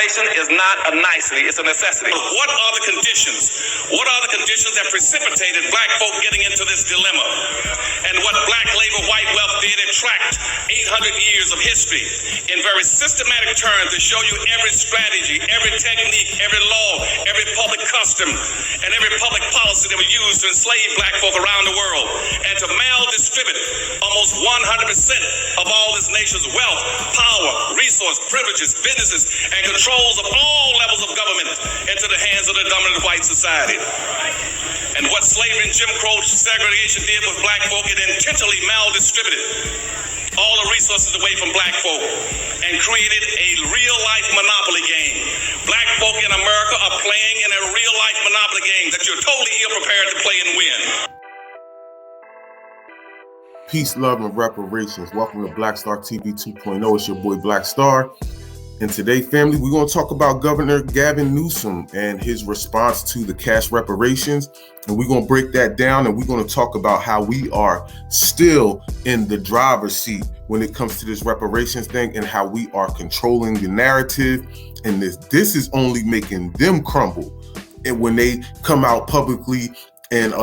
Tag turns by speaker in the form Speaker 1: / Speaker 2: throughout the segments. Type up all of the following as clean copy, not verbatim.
Speaker 1: reparation is not a nicety, it's a necessity. What are the conditions? What are the conditions that precipitated black folk getting into this dilemma? And what black labor, white wealth did, it tracked 800 years of history in very systematic terms to show you every strategy, every technique, every law, every public custom, and every public policy that was used to enslave black folk around the world and to maldistribute almost 100% of all this nation's wealth, power, resource, privileges, businesses, and controls of all levels of government into the hands of the dominant white society. And what slavery and Jim Crow segregation did with black folk, it intentionally maldistributed all the resources away from black folk and created a real-life monopoly game. Black folk in America are playing in a real-life monopoly game that you're totally ill-prepared to play and win.
Speaker 2: Peace, love, and reparations. Welcome to Black Star TV 2.0. It's your boy Black Star. And today, family, we're going to talk about Governor Gavin Newsom and his response to the cash reparations. And we're going to break that down, and we're going to talk about how we are still in the driver's seat when it comes to this reparations thing and how we are controlling the narrative. And this is only making them crumble. And when they come out publicly and,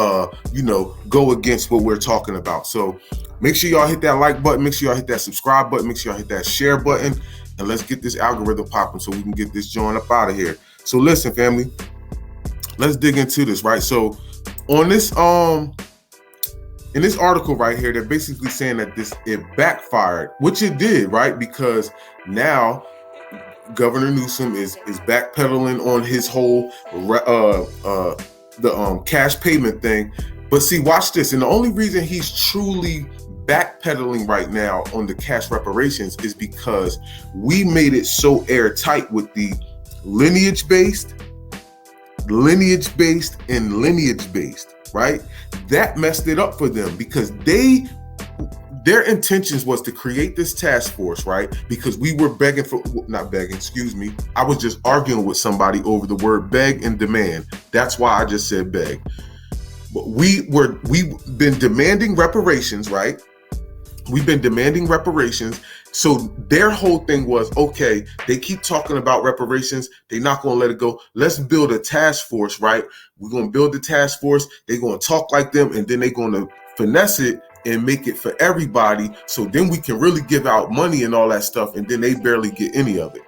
Speaker 2: go against what we're talking about. So make sure y'all hit that like button. Make sure y'all hit that subscribe button. Make sure y'all hit that share button. And let's get this algorithm popping so we can get this joint up out of here. So listen, family, let's dig into this, right? So on this, in this article right here, they're basically saying that it backfired, which it did, right? Because now Governor Newsom is backpedaling on his whole cash payment thing. But see, watch this. And the only reason he's truly backpedaling right now on the cash reparations is because we made it so airtight with the lineage-based, and lineage-based, right? That messed it up for them because their intentions was to create this task force, right? Because we were I was just arguing with somebody over the word beg and demand. That's why I just said beg. But we've been demanding reparations, right? We've been demanding reparations. So their whole thing was, okay, they keep talking about reparations. They're not going to let it go. Let's build a task force, right? We're going to build the task force. They're going to talk like them, and then they're going to finesse it and make it for everybody. So then we can really give out money and all that stuff, and then they barely get any of it.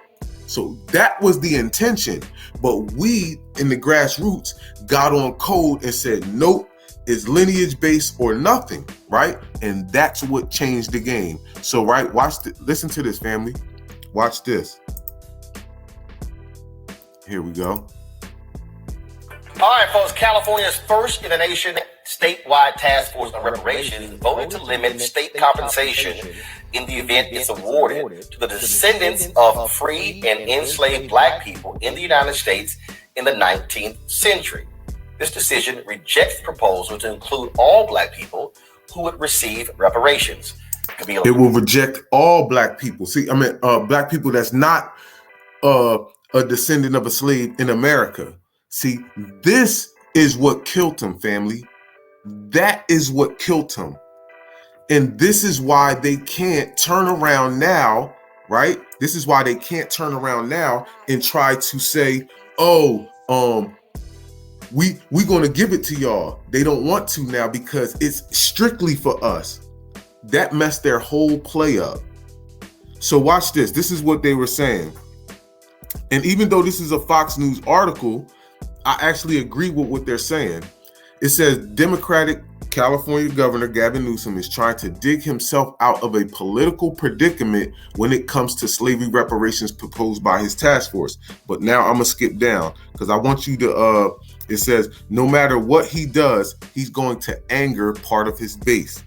Speaker 2: So that was the intention. But we in the grassroots got on code and said, nope, it's lineage based or nothing, right? And that's what changed the game. So, right, listen to this, family. Watch this. Here we go.
Speaker 3: All right, folks, California's first in the nation statewide task force on reparations voted to limit state compensation in the event it's awarded to the descendants of free and enslaved black people in the United States in the 19th century. This decision rejects the proposal to include all black people who would receive reparations.
Speaker 2: It will reject all black people. See, black people that's not a descendant of a slave in America. See, this is what killed him, family. That is what killed him. And this is why they can't turn around now, right? This is why they can't turn around now and try to say, we're going to give it to y'all. They don't want to now because it's strictly for us. That messed their whole play up. So watch this. This is what they were saying. And even though this is a Fox News article, I actually agree with what they're saying. It says Democratic California Governor Gavin Newsom is trying to dig himself out of a political predicament when it comes to slavery reparations proposed by his task force. But now I'm going to skip down because I want you to, it says, no matter what he does, he's going to anger part of his base.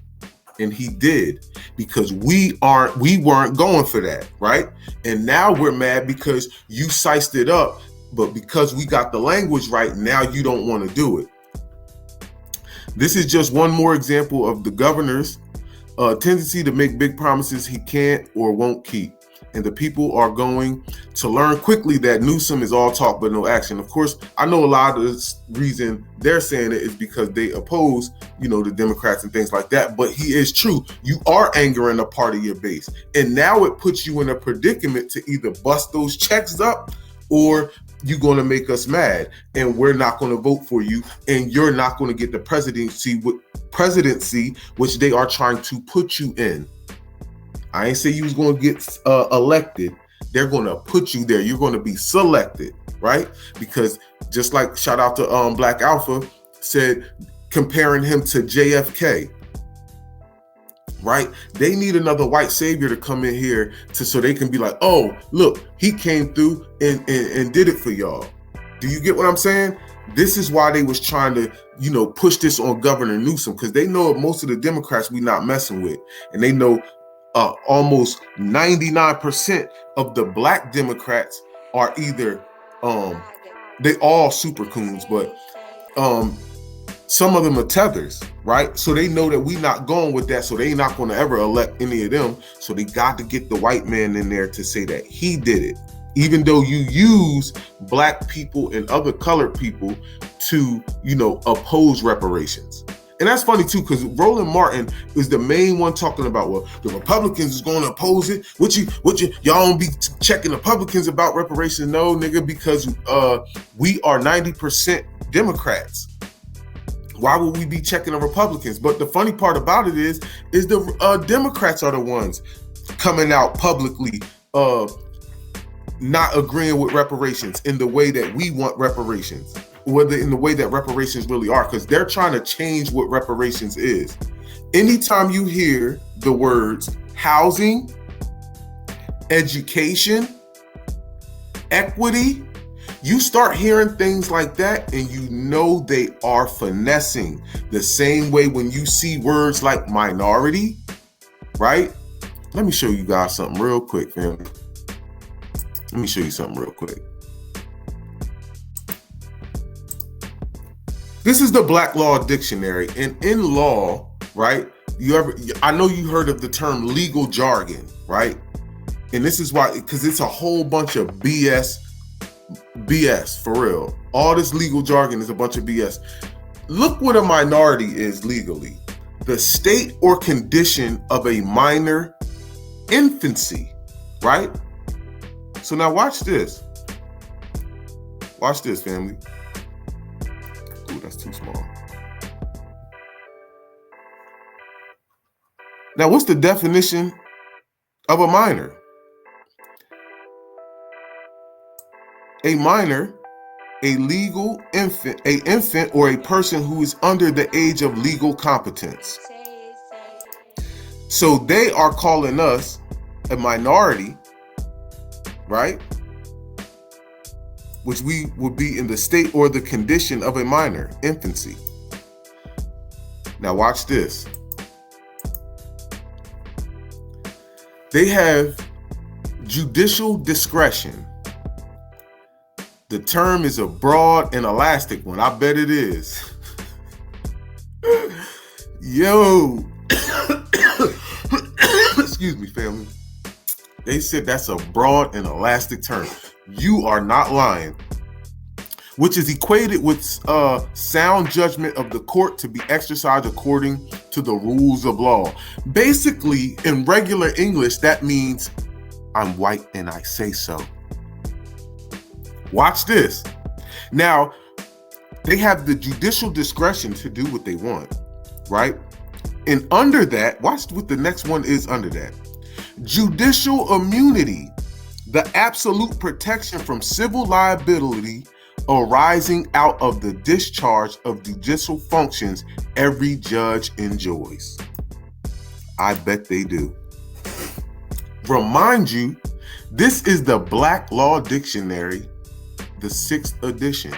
Speaker 2: And he did, because we weren't going for that, right? And now we're mad because you sized it up, but because we got the language right, now you don't want to do it. This is just one more example of the governor's tendency to make big promises he can't or won't keep. And the people are going to learn quickly that Newsom is all talk but no action. Of course, I know a lot of the reason they're saying it is because they oppose, the Democrats and things like that. But he is true. You are angering a part of your base. And now it puts you in a predicament to either bust those checks up or you're going to make us mad and we're not going to vote for you and you're not going to get the presidency, which they are trying to put you in. I ain't say you was going to get elected. They're going to put you there. You're going to be selected, right? Because just like shout out to Black Alpha said, comparing him to JFK, right? They need another white savior to come in here so they can be like, oh, look, he came through and did it for y'all. Do you get what I'm saying? This is why they was trying to, push this on Governor Newsom, because they know most of the Democrats we not messing with. And they know almost 99% of the black Democrats are either, they all super coons, but some of them are tethers, right? So they know that we not going with that, so they not going to ever elect any of them. So they got to get the white man in there to say that he did it, even though you use black people and other colored people to, oppose reparations. And that's funny too, because Roland Martin is the main one talking about, well, the Republicans is going to oppose it. Y'all don't be checking the Republicans about reparations. No, nigga, because we are 90% Democrats. Why would we be checking the Republicans? But the funny part about it is the Democrats are the ones coming out publicly not agreeing with reparations in the way that we want reparations, whether in the way that reparations really are, because they're trying to change what reparations is. Anytime you hear the words housing, education, equity, you start hearing things like that and they are finessing. The same way when you see words like minority, right? Let me show you guys something real quick, fam. Let me show you something real quick. This is the Black Law Dictionary, and in law, right? I know you heard of the term legal jargon, right? And this is why, because it's a whole bunch of BS for real. All this legal jargon is a bunch of BS. Look what a minority is legally. The state or condition of a minor infancy, right? So now watch this. Watch this, family. Ooh, that's too small. Now, what's the definition of a minor? A minor, a legal infant, an infant or a person who is under the age of legal competence. So they are calling us a minority, right? Which we would be in the state or the condition of a minor, infancy. Now watch this. They have judicial discretion. The term is a broad and elastic one. I bet it is. Yo. Excuse me, family. They said that's a broad and elastic term. You are not lying. Which is equated with sound judgment of the court to be exercised according to the rules of law. Basically, in regular English, that means I'm white and I say so. Watch this. Now, they have the judicial discretion to do what they want, right? And under that, watch what the next one is under that. Judicial immunity, the absolute protection from civil liability arising out of the discharge of judicial functions every judge enjoys. I bet they do. Remind you, this is the Black Law Dictionary, the 6th edition.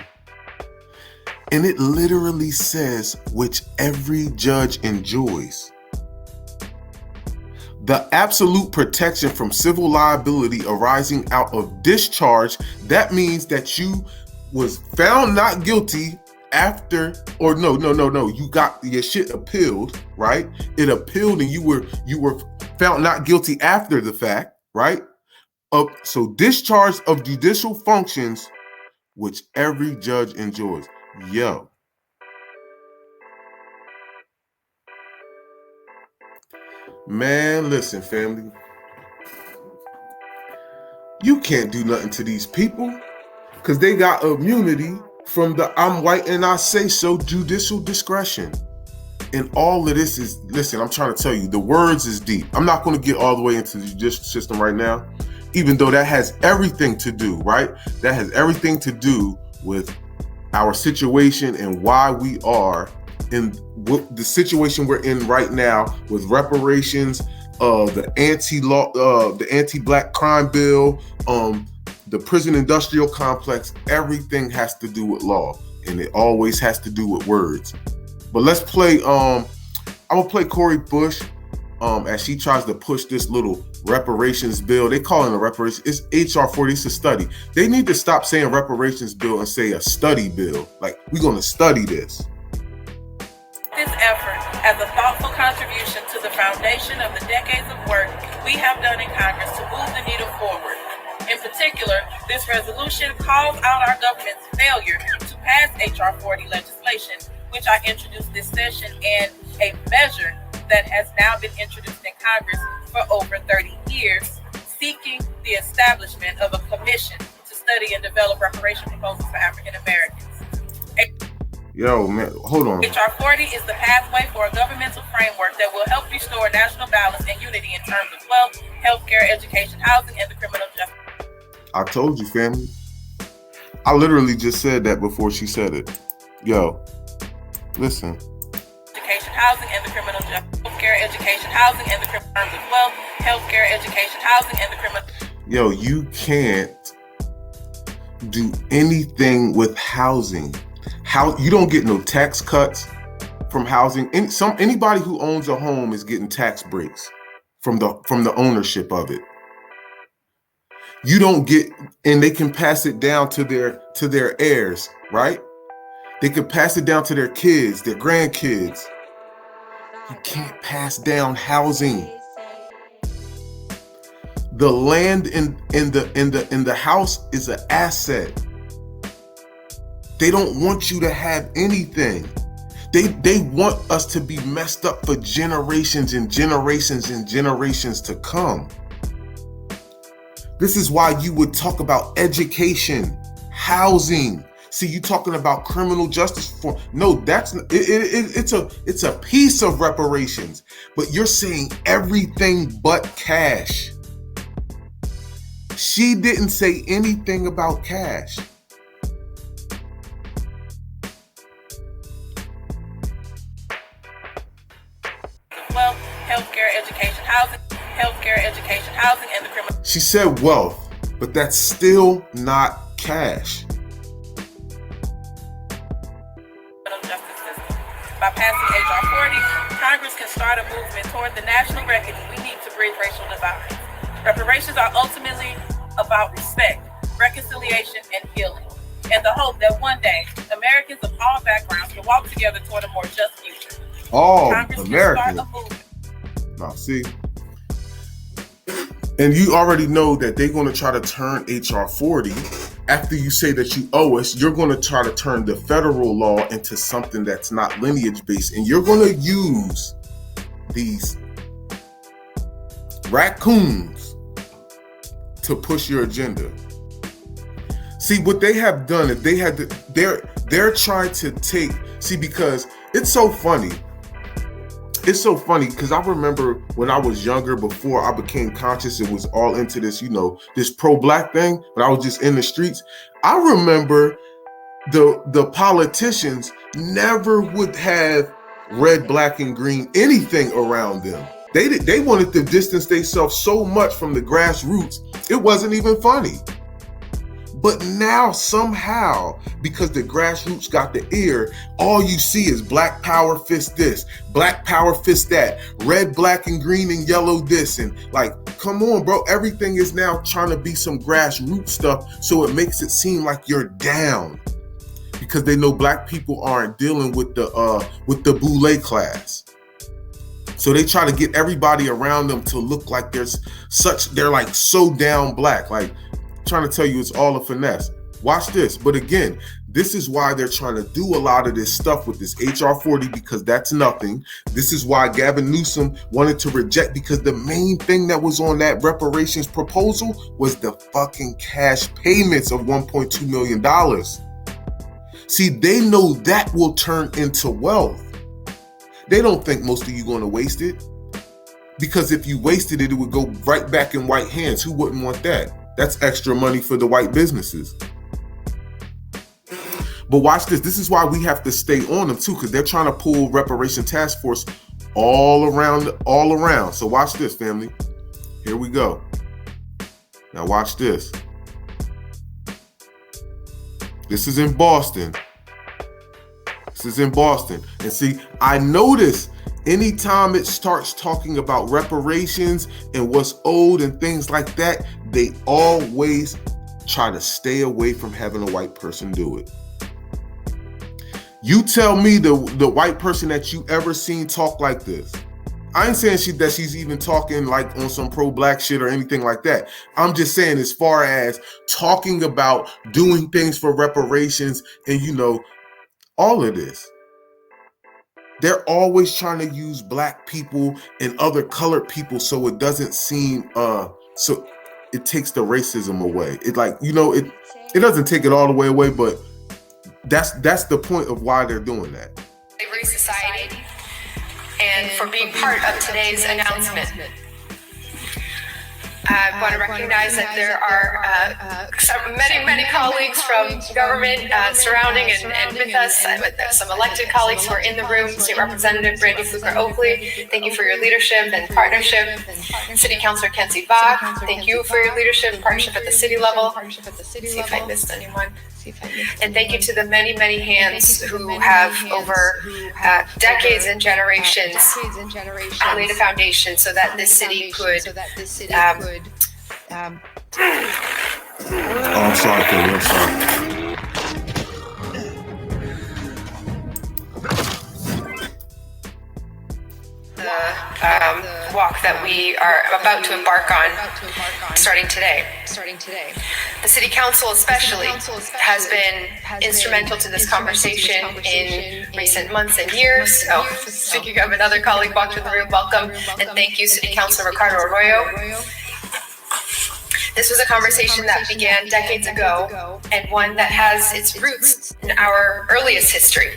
Speaker 2: And it literally says, which every judge enjoys. The absolute protection from civil liability arising out of discharge, that means that you was found not guilty after, or no, you got your shit appealed, right? It appealed and you were found not guilty after the fact, right? So discharge of judicial functions, which every judge enjoys. Yo. Man, listen, family. You can't do nothing to these people. because they got immunity from the I'm white and I say so judicial discretion. And all of this is, listen, I'm trying to tell you, the words is deep. I'm not going to get all the way into the judicial system right now, even though that has everything to do, right? That has everything to do with our situation and why we are in the situation we're in right now with reparations, the anti-black crime bill, the prison industrial complex. Everything has to do with law, and it always has to do with words. But let's play, I'm gonna play Cori Bush as she tries to push this little reparations bill. They call it a reparations, it's HR 40, it's a study. They need to stop saying reparations bill and say a study bill. Like, we're gonna study this.
Speaker 4: This effort as a thoughtful contribution to the foundation of the decades of work we have done in Congress to move the needle forward. In particular, this resolution calls out our government's failure to pass HR 40 legislation, which I introduced this session, and a measure that has now been introduced in Congress for over 30 years, seeking the establishment of a commission to study and develop reparation proposals for African Americans.
Speaker 2: Yo, man, hold on.
Speaker 4: HR 40 is the pathway for a governmental framework that will help restore national balance and unity in terms of wealth, healthcare, education, housing, and the criminal justice.
Speaker 2: I told you, family. I literally just said that before she said it. Yo, listen.
Speaker 4: Education, housing, and the criminal justice. Healthcare, education, housing, and the criminal terms of wealth, healthcare, education, housing, and the criminal.
Speaker 2: Yo, you can't do anything with housing. How you don't get no tax cuts from housing. Anybody who owns a home is getting tax breaks from the ownership of it. You don't get, and they can pass it down to their heirs, right? They could pass it down to their kids, their grandkids. You can't pass down housing. The land in the house is an asset. They don't want you to have anything. They want us to be messed up for generations and generations and generations to come. This is why you would talk about education, housing. See, you talking about criminal justice reform. No, that's it's a piece of reparations, but you're saying everything but cash. She didn't say anything about cash.
Speaker 4: Well, healthcare, education, housing, and the criminal.
Speaker 2: She said wealth, but that's still not cash.
Speaker 4: Justice system. By passing HR 40, Congress can start a movement toward the national reckoning we need to bridge racial divides. Reparations are ultimately about respect, reconciliation, and healing, and the hope that one day Americans of all backgrounds can walk together toward a more just future.
Speaker 2: All
Speaker 4: Congress
Speaker 2: Americans.
Speaker 4: can start a movement.
Speaker 2: Now, see, and you already know that they're going to try to turn HR 40. After you say that you owe us, you're going to try to turn the federal law into something that's not lineage based, and you're going to use these raccoons to push your agenda. See, what they have done is they're trying to take, because it's so funny. It's so funny because I remember when I was younger, before I became conscious, it was all into this, this pro-black thing, but I was just in the streets. I remember the politicians never would have red, black, and green anything around them. They wanted to distance themselves so much from the grassroots, it wasn't even funny. But now somehow, because the grassroots got the ear, all you see is black power fist this, black power fist that, red, black, and green and yellow this. And like, come on, bro. Everything is now trying to be some grassroots stuff. So it makes it seem like you're down because they know black people aren't dealing with the boule class. So they try to get everybody around them to look like they're like so down black. Like, trying to tell you it's all a finesse. Watch this. But again, This is why they're trying to do a lot of this stuff with this HR 40, because that's nothing. This is why Gavin Newsom wanted to reject, because the main thing that was on that reparations proposal was the fucking cash payments of $1.2 million. See, they know that will turn into wealth. They don't think most of you going to waste it, because if you wasted it, it would go right back in white hands. Who wouldn't want that? That's extra money for the white businesses. But watch this. This is why we have to stay on them too, because they're trying to pull reparation task force all around. So watch this, family. Here we go. Now watch this. This is in Boston. And see, I notice anytime it starts talking about reparations and what's owed and things like that, they always try to stay away from having a white person do it. You tell me the white person that you ever seen talk like this. I ain't saying that she's even talking like on some pro-black shit or anything like that. I'm just saying, as far as talking about doing things for reparations and, you know, all of this. They're always trying to use black people and other colored people so it doesn't seem, so it takes the racism away. It, like, you know, it doesn't take it all the way away, but that's the point of why they're doing that.
Speaker 5: Slavery Society, and for being part of today's announcement. I want to recognize that there are many colleagues from government surrounding and with us. Some elected colleagues who are in the room. State Representative Brandy Fluker-Oakley, thank you for your leadership and partnership. City Councilor Kenzie Bach, thank you for your leadership and partnership at the city level. See if I missed anyone. And thank you to the many hands who have over decades and generations laid a foundation so that this city could
Speaker 2: Oh, I'm sorry, Kelly. I'm sorry.
Speaker 5: The walk that we are about to embark on starting today. The City Council especially has been instrumental to this conversation in recent months and years. So, speaking of another colleague walked in the room, welcome, and thank you, City Councilor Ricardo Arroyo. This was a conversation that began decades ago, and one that has its roots in our earliest history.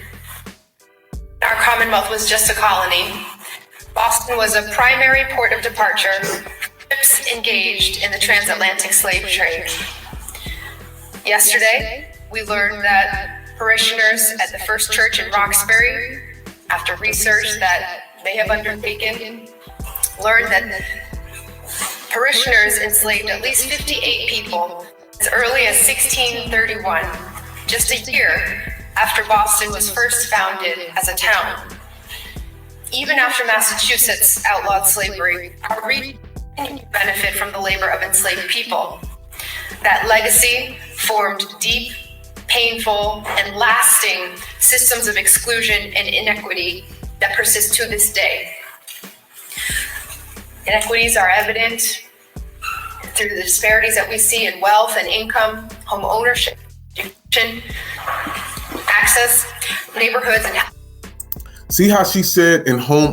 Speaker 5: Our Commonwealth was just a colony. Boston was a primary port of departure for ships engaged in the transatlantic slave trade. Yesterday, we learned that parishioners at the First Church in Roxbury, after research that they have undertaken, learned that parishioners enslaved at least 58 people as early as 1631, just a year after Boston was first founded as a town. Even after Massachusetts outlawed slavery, our region continued to benefit from the labor of enslaved people. That legacy formed deep, painful, and lasting systems of exclusion and inequity that persist to this day. Inequities are evident through the disparities that we see in wealth and income, home ownership, education, access, neighborhoods, and
Speaker 2: See how she said in home